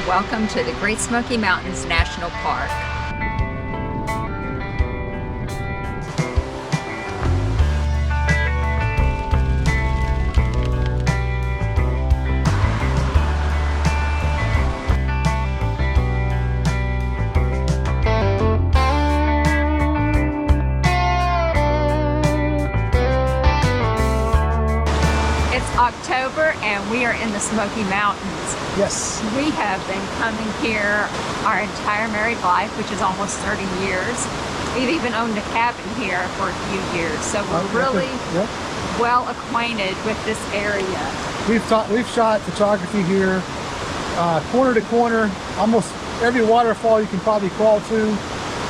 welcome to the Great Smoky Mountains National Park. October and we are in the Smoky Mountains. Yes. We have been coming here our entire married life, which is almost 30 years. We've even owned a cabin here for a few years, so we're really well acquainted with this area. We've shot photography here, corner to corner, almost every waterfall you can probably crawl to.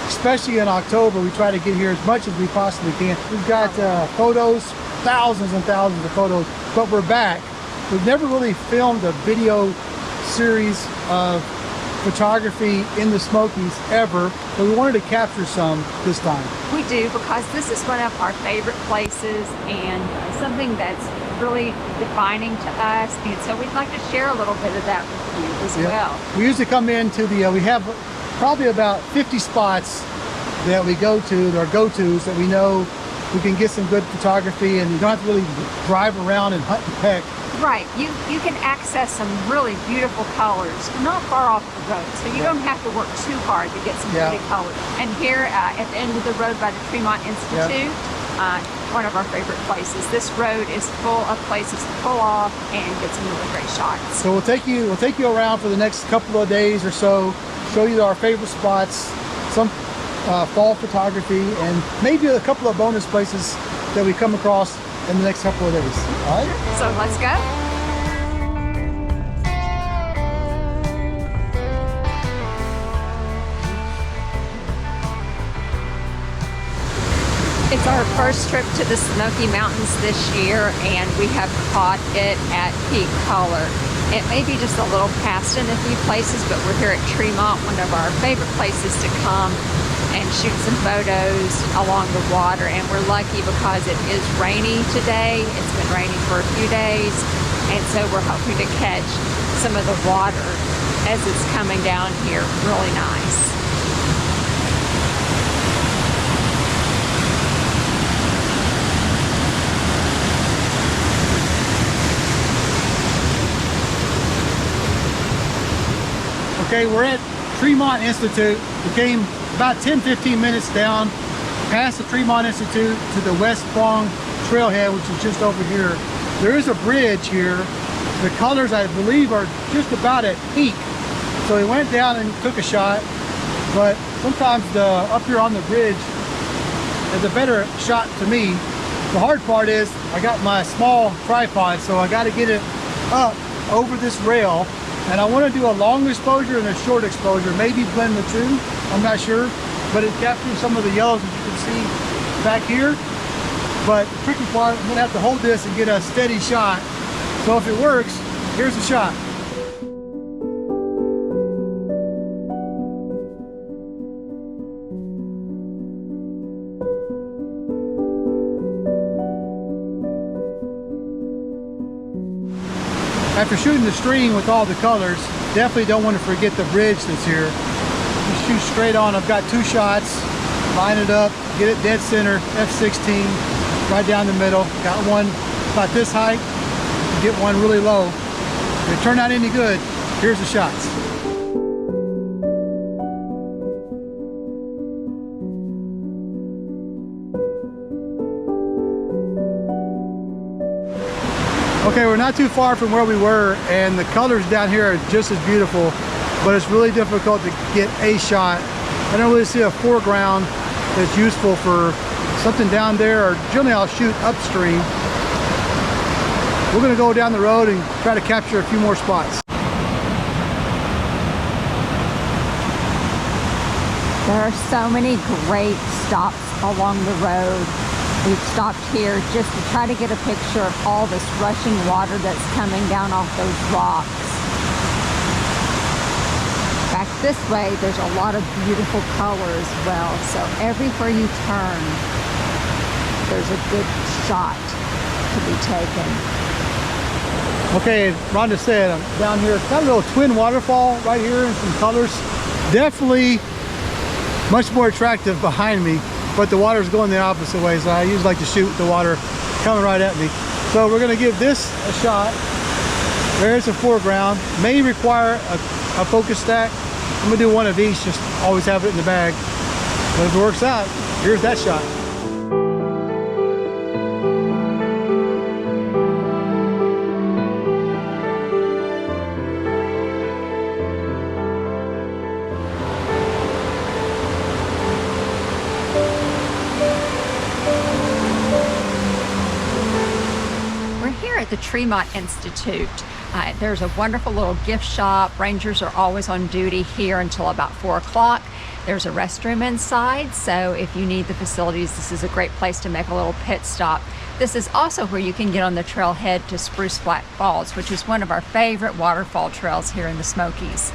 Especially in October, we try to get here as much as we possibly can. We've got photos, thousands and thousands of photos, but we're back. We've never really filmed a video series of photography in the Smokies ever, but we wanted to capture some this time. We do, because this is one of our favorite places and something that's really defining to us, and so we'd like to share a little bit of that with you as well. We usually come into the, we have probably about 50 spots that we go to, that are go-tos, that we know we can get some good photography, and you don't have to really drive around and hunt and peck. Right, you can access some really beautiful colors, not far off the road, so you don't have to work too hard to get some pretty colors. And here at the end of the road by the Tremont Institute, one of our favorite places. This road is full of places to pull off and get some really great shots. So we'll take you around for the next couple of days or so, show you our favorite spots, some fall photography, and maybe a couple of bonus places that we come across in the next couple of days. All right? So let's go. It's our first trip to the Smoky Mountains this year, and we have caught it at peak color. It may be just a little past in a few places, but we're here at Tremont, one of our favorite places to come and shoot some photos along the water. And we're lucky because it is rainy today. It's been raining for a few days, and so we're hoping to catch some of the water as it's coming down here really nice. Okay, we're at Tremont Institute. We came about 10-15 minutes down past the Tremont Institute to the West Prong Trailhead, which is just over here. There is a bridge here. The colors, I believe, are just about at peak. So we went down and took a shot, but sometimes up here on the bridge is a better shot to me. The hard part is I got my small tripod, so I got to get it up over this rail. And I want to do a long exposure and a short exposure, maybe blend the two, I'm not sure. But it captures some of the yellows that you can see back here. But the tricky part, I'm going to have to hold this and get a steady shot. So if it works, here's the shot. After shooting the stream with all the colors, definitely don't want to forget the bridge that's here. Just shoot straight on. I've got two shots, line it up, get it dead center, F16, right down the middle. Got one about this height, get one really low. If it turned out any good, here's the shots. Okay, we're not too far from where we were, and the colors down here are just as beautiful, but it's really difficult to get a shot. I don't really see a foreground that's useful for something down there, or generally I'll shoot upstream. We're gonna go down the road and try to capture a few more spots. There are so many great stops along the road. We've stopped here just to try to get a picture of all this rushing water that's coming down off those rocks. Back this way, there's a lot of beautiful color as well. So everywhere you turn, there's a good shot to be taken. Okay, Rhonda said I'm down here. It's got a little twin waterfall right here in some colors. Definitely much more attractive behind me, but the water's going the opposite way, so I usually like to shoot the water coming right at me. So we're gonna give this a shot. There's the foreground. May require a focus stack. I'm gonna do one of each, just always have it in the bag. But if it works out, here's that shot. At the Tremont Institute. There's a wonderful little gift shop. Rangers are always on duty here until about 4 o'clock. There's a restroom inside, so if you need the facilities, this is a great place to make a little pit stop. This is also where you can get on the trailhead to Spruce Flat Falls, which is one of our favorite waterfall trails here in the Smokies.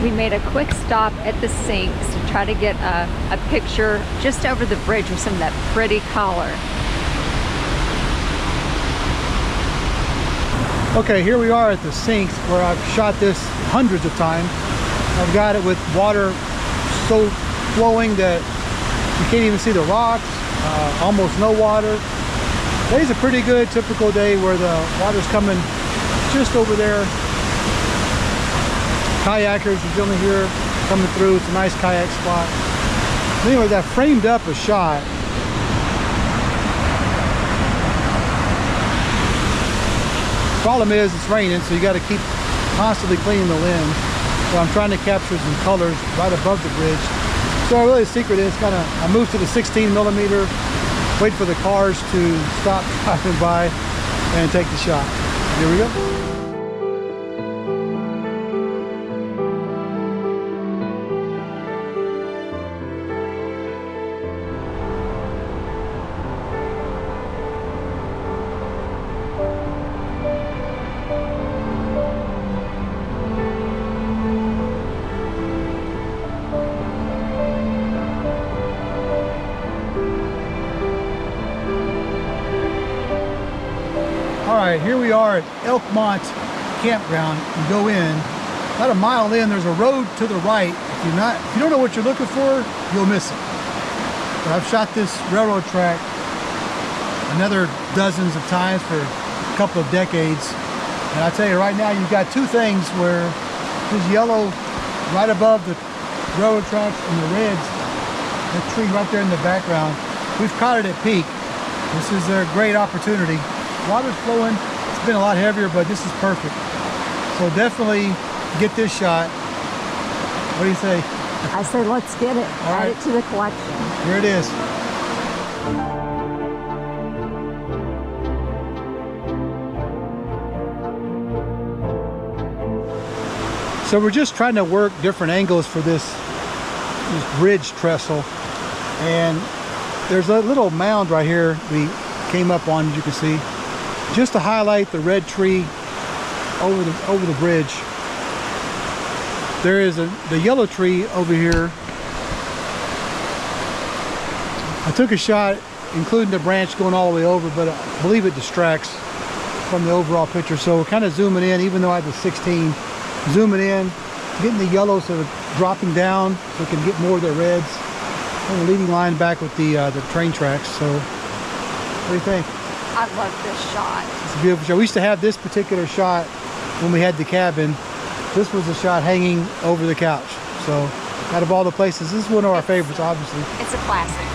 We made a quick stop at the Sinks to try to get a picture just over the bridge with some of that pretty color. Okay, here we are at the Sinks where I've shot this hundreds of times. I've got it with water so flowing that you can't even see the rocks, almost no water. Today's a pretty good typical day where the water's coming just over there. Kayakers are generally here coming through. It's a nice kayak spot. Anyway, that framed up a shot. Problem is it's raining, so you got to keep constantly cleaning the lens. So I'm trying to capture some colors right above the bridge. So really the secret is I move to the 16 millimeter, wait for the cars to stop driving by and take the shot. Here we go. Alright, here we are at Elkmont Campground. You go in, about a mile in, there's a road to the right. If you don't know what you're looking for, you'll miss it. But I've shot this railroad track another dozens of times for a couple of decades. And I tell you right now, you've got two things where there's yellow right above the railroad tracks and the reds, the tree right there in the background. We've caught it at peak. This is a great opportunity. Water's flowing. It's been a lot heavier, but this is perfect. So definitely get this shot. What do you say? I say let's get it. All right. Add it to the collection. Here it is. So we're just trying to work different angles for this bridge trestle. And there's a little mound right here we came up on, as you can see, just to highlight the red tree over the bridge. There is the yellow tree over here. I took a shot including the branch going all the way over, but I believe it distracts from the overall picture. So we're kind of zooming in, even though I have the 16, zooming in, getting the yellows sort of dropping down so we can get more of the reds. And the leading line back with the train tracks. So what do you think? I love this shot. It's a beautiful shot. We used to have this particular shot when we had the cabin. This was a shot hanging over the couch. So out of all the places, this is one of our favorites, obviously. It's a classic.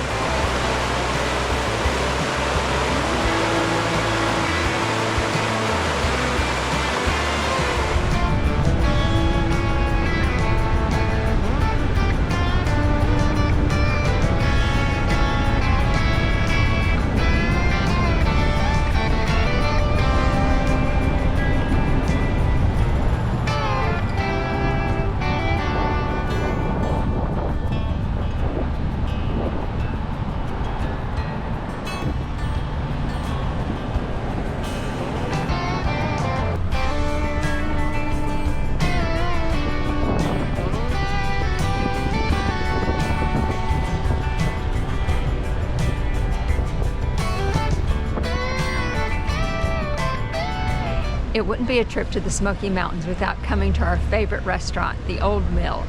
It wouldn't be a trip to the Smoky Mountains without coming to our favorite restaurant, the Old Mill.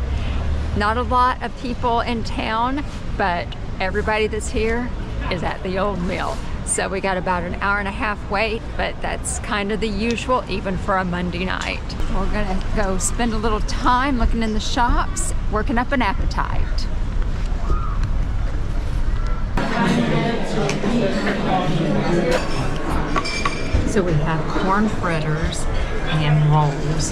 Not a lot of people in town, but everybody that's here is at the Old Mill. So we got about an hour and a half wait, but that's kind of the usual even for a Monday night. We're gonna go spend a little time looking in the shops, working up an appetite. So we have corn fritters and rolls.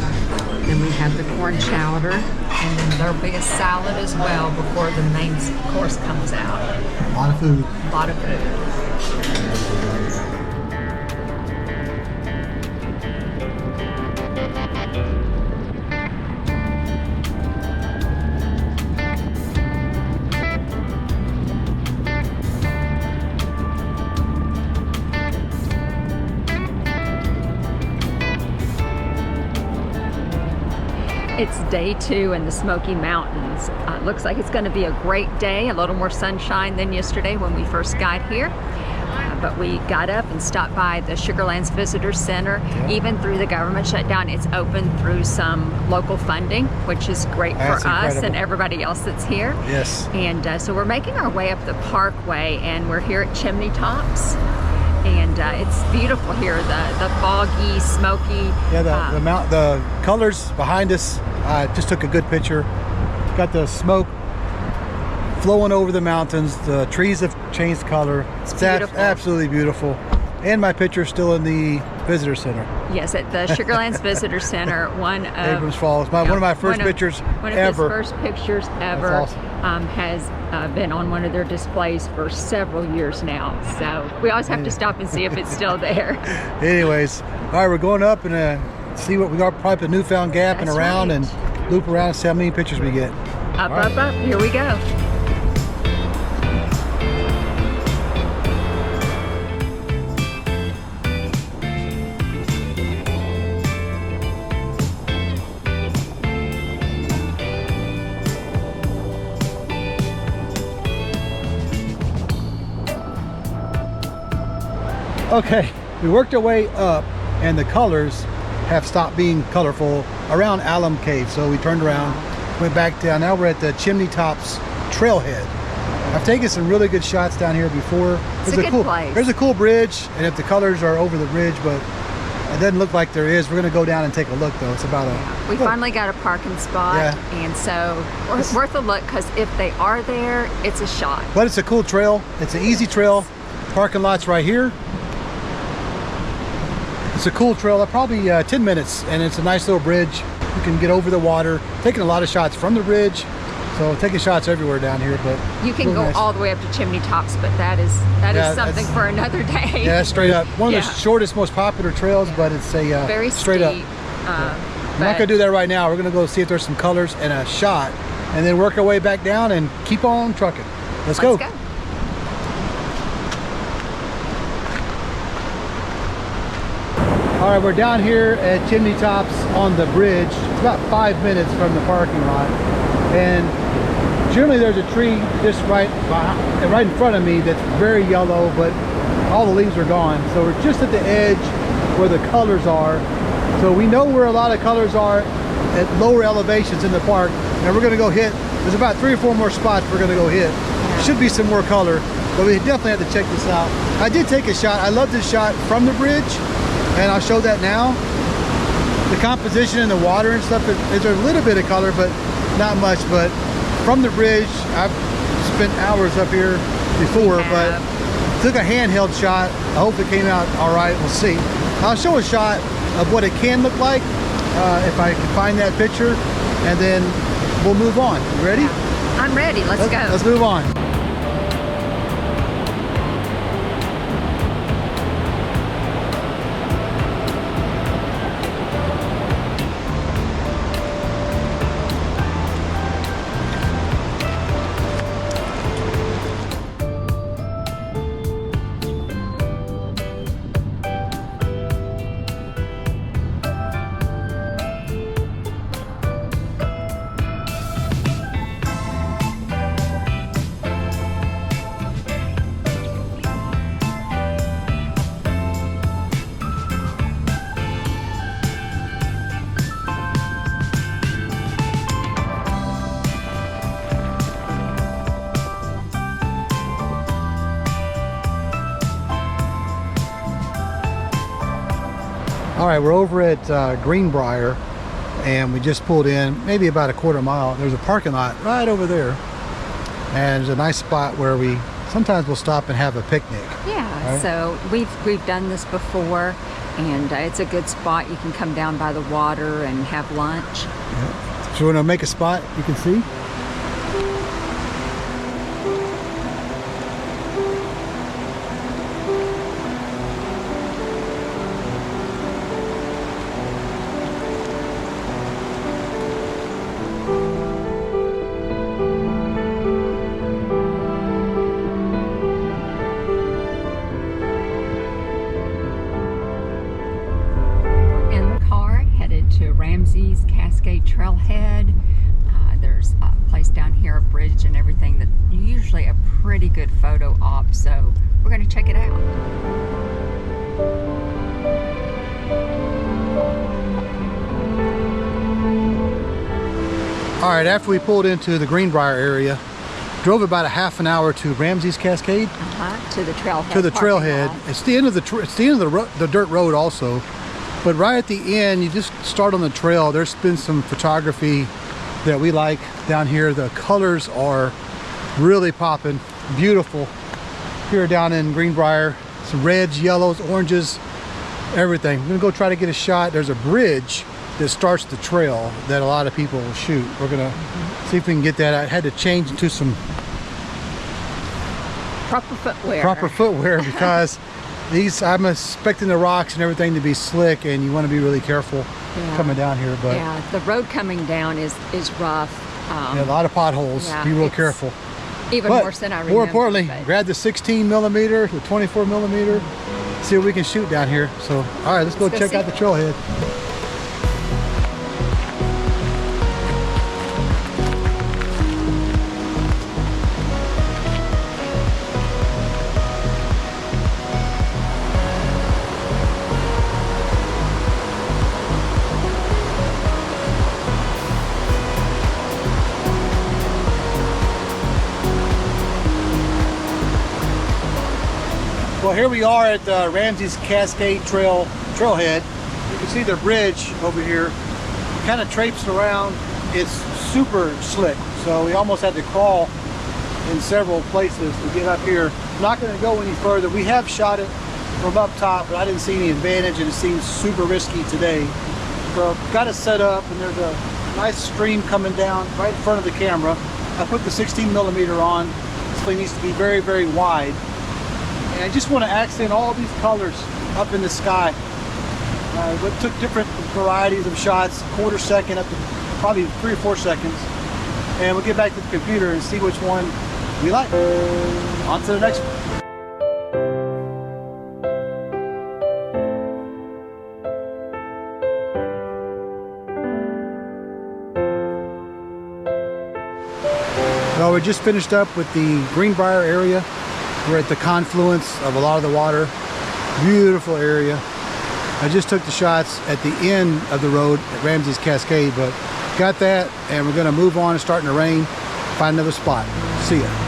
Then we have the corn chowder, and then there'll be a salad as well before the main course comes out. A lot of food. A lot of food. It's day 2 in the Smoky Mountains. Looks like it's going to be a great day, a little more sunshine than yesterday when we first got here. But we got up and stopped by the Sugarlands Visitor Center. Yeah. Even through the government shutdown, it's open through some local funding, which is great for us and everybody else that's here. Yes. And so we're making our way up the Parkway, and we're here at Chimney Tops. And it's beautiful here, the foggy, smoky. Yeah, the colors behind us. Just took a good picture. Got the smoke flowing over the mountains. The trees have changed color. It's beautiful. Absolutely beautiful. And my picture's still in the visitor center. Yes, at the Sugarlands Visitor Center. One of Abrams Falls. One of my first pictures ever. One of his first pictures ever. That's awesome. Has been on one of their displays for several years now. So we always have to stop and see if it's still there. Anyways, all right, we're going up and see what we got. Probably the Newfound Gap. That's and around right. And loop around and see how many pictures we get. Up, up. Here we go. Okay, we worked our way up and the colors have stopped being colorful around Alum Cave. So we turned around, went back down. Now we're at the Chimney Tops Trailhead. I've taken some really good shots down here before. It's a good place. There's a cool bridge, and if the colors are over the bridge, but it doesn't look like there is. We're gonna go down and take a look though. It's about a... We finally got a parking spot, and so it's worth a look because if they are there, it's a shot. But it's a cool trail. It's an easy trail. Parking lot's right here. It's a cool trail, probably 10 minutes, and it's a nice little bridge. You can get over the water. Taking a lot of shots from the bridge, so taking shots everywhere down here. But you can go all the way up to Chimney Tops, but that is something for another day. Yeah, straight up. One of the shortest, most popular trails, but it's a very straight steep, up. We're not gonna do that right now. We're gonna go see if there's some colors and a shot, and then work our way back down and keep on trucking. Let's go. All right, we're down here at Chimney Tops on the bridge. It's about 5 minutes from the parking lot. And generally there's a tree just right in front of me that's very yellow, but all the leaves are gone. So we're just at the edge where the colors are. So we know where a lot of colors are at lower elevations in the park. And we're gonna go hit, there's about 3 or 4 more spots we're gonna go hit. Should be some more color, but we definitely have to check this out. I did take a shot. I love this shot from the bridge. And I'll show that now. The composition in the water and stuff, there's a little bit of color, but not much. But from the bridge, I've spent hours up here before, but took a handheld shot. I hope it came out all right. We'll see. I'll show a shot of what it can look like if I can find that picture, and then we'll move on. You ready? I'm ready. Let's go. Let's move on. All right, we're over at Greenbrier, and we just pulled in maybe about a quarter mile. There's a parking lot right over there, and there's a nice spot where we sometimes we'll stop and have a picnic. Yeah, right? So we've done this before, and it's a good spot. You can come down by the water and have lunch. Yeah. So we're gonna make a spot you can see. To Ramsey's Cascade Trailhead. There's a place down here, a bridge and everything, that usually a pretty good photo op, so we're going to check it out. All right, after we pulled into the Greenbrier area, drove about a half an hour to Ramsey's Cascade. To the trailhead. To the trailhead. It's the end of the dirt road also. But right at the end, you just start on the trail. There's been some photography that we like down here. The colors are really popping, beautiful. Here down in Greenbrier, some reds, yellows, oranges, everything. We're gonna go try to get a shot. There's a bridge that starts the trail that a lot of people will shoot. We're gonna see if we can get that. I had to change into some proper footwear because I'm expecting the rocks and everything to be slick, and you want to be really careful coming down here. But yeah, the road coming down is rough. Yeah, a lot of potholes. Be real careful. Even worse than I remember. More importantly, grab the 16 millimeter, the 24 millimeter, see what we can shoot down here. So, all right, let's go check out the trailhead. Well, here we are at Ramsey's Cascade Trailhead. You can see the bridge over here. Kind of traipsed around. It's super slick, so we almost had to crawl in several places to get up here. I'm not going to go any further. We have shot it from up top, but I didn't see any advantage, and it seems super risky today. So got it set up, and there's a nice stream coming down right in front of the camera. I put the 16 millimeter on. This thing needs to be very, very wide. And I just want to accent all these colors up in the sky. We took different varieties of shots, quarter second up to probably 3 or 4 seconds. And we'll get back to the computer and see which one we like. On to the next one. Well, we just finished up with the Greenbrier area. We're at the confluence of a lot of the water. Beautiful area. I just took the shots at the end of the road at Ramsey's Cascade, but got that, and we're gonna move on. It's starting to rain. Find another spot. See ya.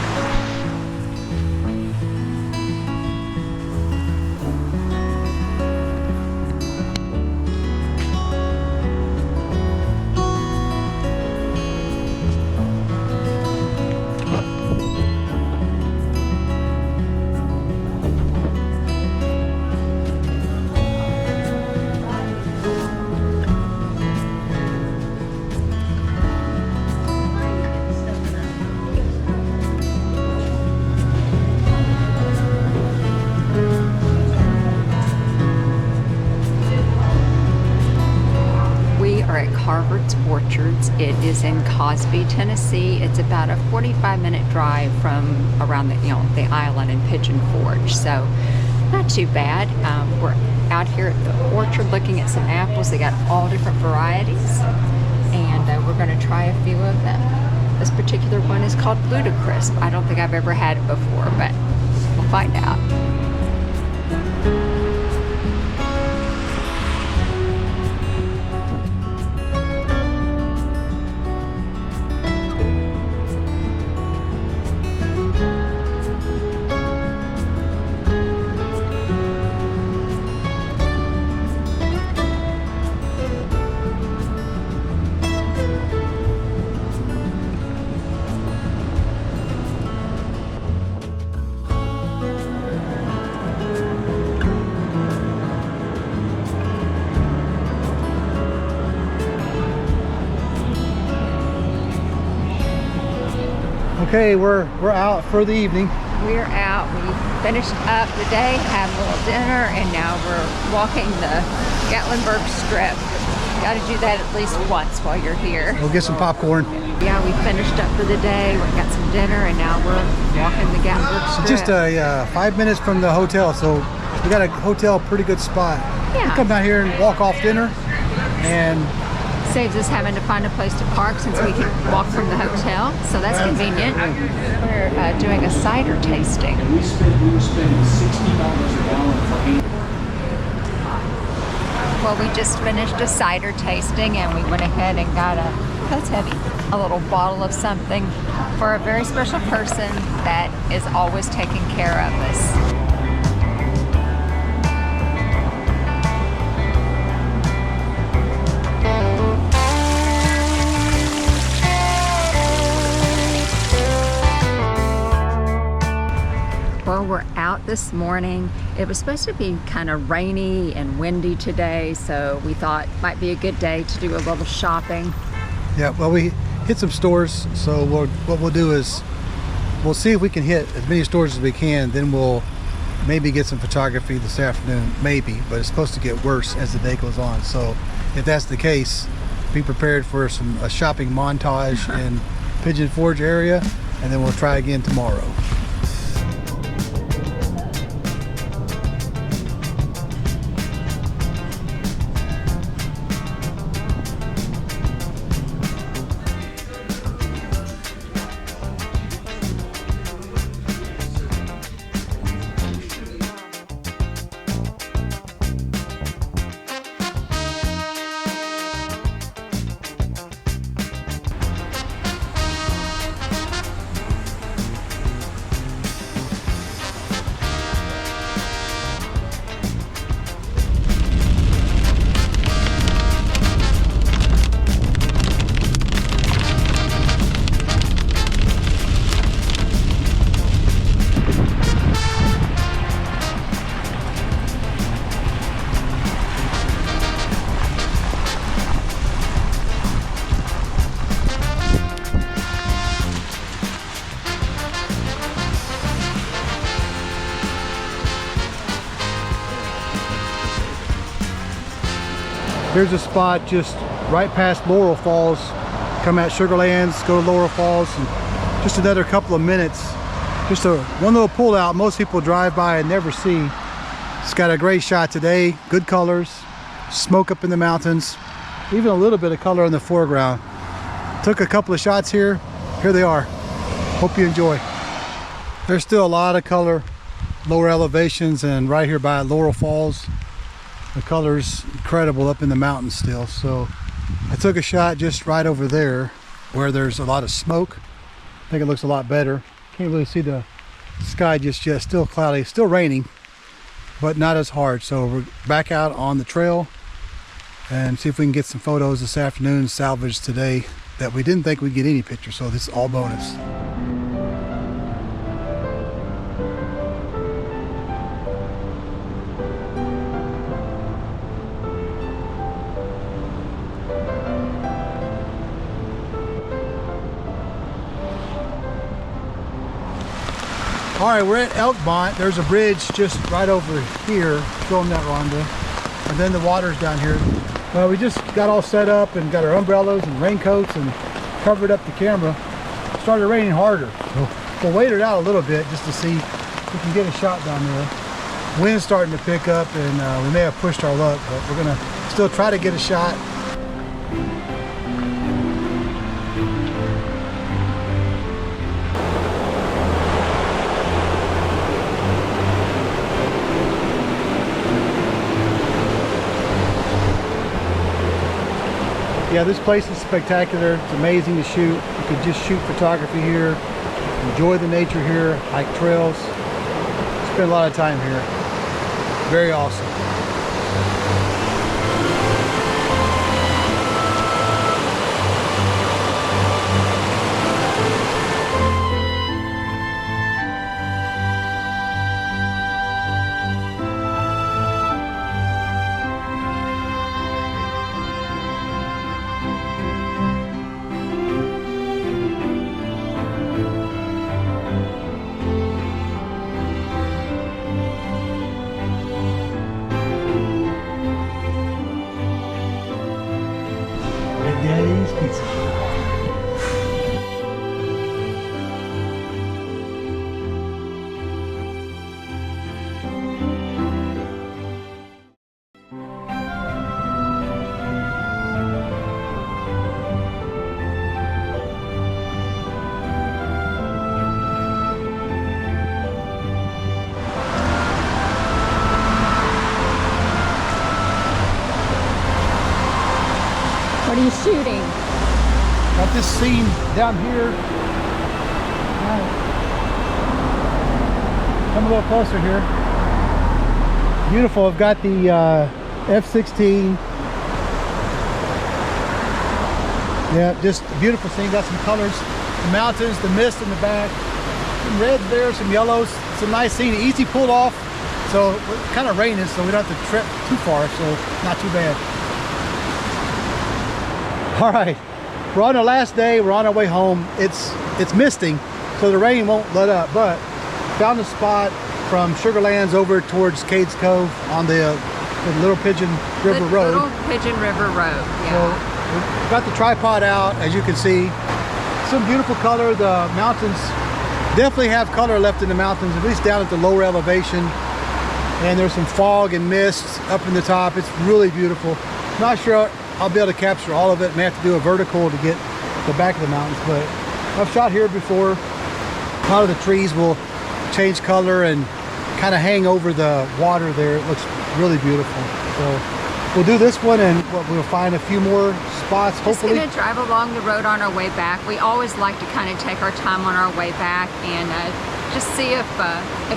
Carver Orchards. It is in Cosby, Tennessee. It's about a 45-minute drive from around the island in Pigeon Forge, so not too bad. We're out here at the orchard looking at some apples. They got all different varieties, and we're going to try a few of them. This particular one is called Ludicrous. I don't think I've ever had it before, but we'll find out. Okay, we're out for the evening. We're out. We finished up the day, had a little dinner, and now we're walking the Gatlinburg strip. Got to do that at least once while you're here. We'll get some popcorn. Yeah, we finished up for the day. We got some dinner, and now we're walking the Gatlinburg strip. Just 5 minutes from the hotel, so we got a hotel, pretty good spot. Yeah. We come down here and walk off dinner, and saves us having to find a place to park since we can walk from the hotel, so that's convenient. We're doing a cider tasting. We were spending $60 a gallon for 8. Well, we just finished a cider tasting and we went ahead and got that's heavy, a little bottle of something for a very special person that is always taking care of us. Well, we're out this morning. It was supposed to be kind of rainy and windy today, so we thought it might be a good day to do a little shopping. yeah, well, we hit some stores, so what we'll do is we'll see if we can hit as many stores as we can, then we'll maybe get some photography this afternoon, maybe, but it's supposed to get worse as the day goes on. So if that's the case, be prepared for a shopping montage in Pigeon Forge area, and then we'll try again tomorrow. Here's a spot just right past Laurel Falls. Come at Sugarlands, go to Laurel Falls, and just another couple of minutes. Just one little pull out most people drive by and never see. It's got a great shot today, good colors, smoke up in the mountains, even a little bit of color in the foreground. Took a couple of shots here. Here they are. Hope you enjoy. There's still a lot of color, lower elevations, and right here by Laurel Falls. The color's incredible up in the mountains still. So I took a shot just right over there where there's a lot of smoke. I think it looks a lot better. Can't really see the sky just yet. Still cloudy, still raining, but not as hard. So we're back out on the trail and see if we can get some photos this afternoon, salvaged today, that we didn't think we'd get any pictures. So this is all bonus. All right, we're at Elkmont. There's a bridge just right over here, showing that, Rhonda. And then the water's down here. We just got all set up and got our umbrellas and raincoats and covered up the camera. It started raining harder. So we'll wait it out a little bit just to see if we can get a shot down there. Wind's starting to pick up and we may have pushed our luck, but we're gonna still try to get a shot. Yeah, this place is spectacular. It's amazing to shoot. You could just shoot photography here, enjoy the nature here, hike trails. Spend a lot of time here. Very awesome. What are you shooting? Got this scene down here. Come a little closer here. Beautiful. I've got the F-16. Yeah, just a beautiful scene. Got some colors, the mountains, the mist in the back, some reds there, some yellows. It's a nice scene. Easy pulled off. So it's kind of raining, so we don't have to trip too far. So not too bad. All right, we're on the last day. We're on our way home. It's misting, so the rain won't let up. But found a spot from Sugarlands over towards Cades Cove on the Little Pigeon River Road. Little Pigeon River Road. Yeah. So we've got the tripod out, as you can see. Some beautiful color. The mountains definitely have color left in the mountains, at least down at the lower elevation. And there's some fog and mist up in the top. It's really beautiful. Not sure I'll be able to capture all of it. May have to do a vertical to get the back of the mountains, but I've shot here before. A lot of the trees will change color and kind of hang over the water there. It looks really beautiful. So we'll do this one, and we'll find a few more spots, hopefully. Just gonna drive along the road on our way back. We always like to kind of take our time on our way back and just see if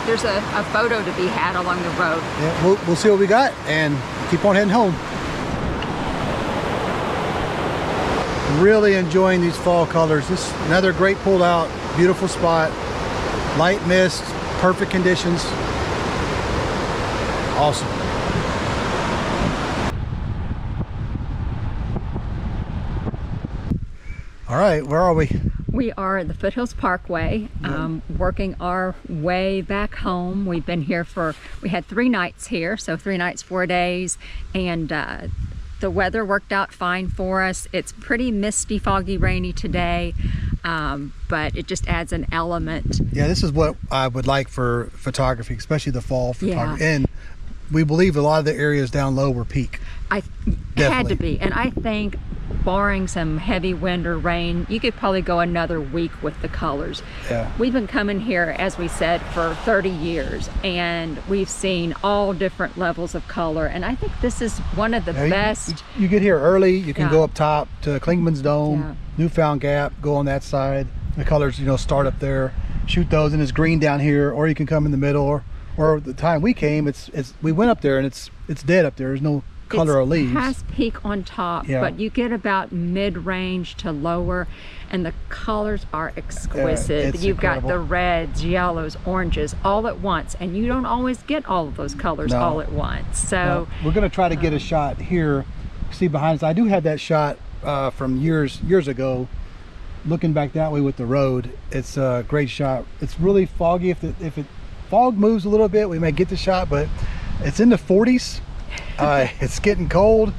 there's a photo to be had along the road. Yeah, we'll see what we got and keep on heading home. Really enjoying these fall colors. This is another great pulled out, beautiful spot. Light mist, perfect conditions. Awesome. All right, where are we? We are at the Foothills Parkway, working our way back home. We've been here we had 3 nights here, so 3 nights, 4 days, and the weather worked out fine for us. It's pretty misty, foggy, rainy today, but it just adds an element. Yeah, this is what I would like for photography, especially the fall photography. Yeah. And we believe a lot of the areas down low were peak. Had to be, and I think barring some heavy wind or rain, you could probably go another week with the colors. Yeah. We've been coming here, as we said, for 30 years, and we've seen all different levels of color, and I think this is one of the best. You get here early, you can go up top to Klingman's Dome, Yeah. Newfound Gap, go on that side. The colors, start up there, shoot those, and it's green down here, or you can come in the middle, or the time we came, we went up there and it's dead up there. There's no color or leaves. It has peak on top, but you get about mid-range to lower, and the colors are exquisite. You've got the reds, yellows, oranges all at once, and you don't always get all of those colors all at once. So we're going to try to get a shot here. See behind us, I do have that shot from years ago, looking back that way with the road. It's a great shot. It's really foggy. If fog moves a little bit, we may get the shot, but it's in the 40s. It's getting cold.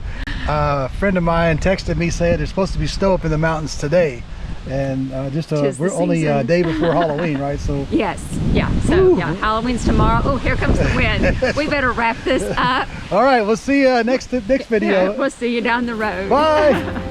A friend of mine texted me saying there's supposed to be snow up in the mountains today, and we're only a day before Halloween, right? So yes, yeah. So Halloween's tomorrow. Oh, here comes the wind. We better wrap this up. All right, we'll see you next video. We'll see you down the road. Bye.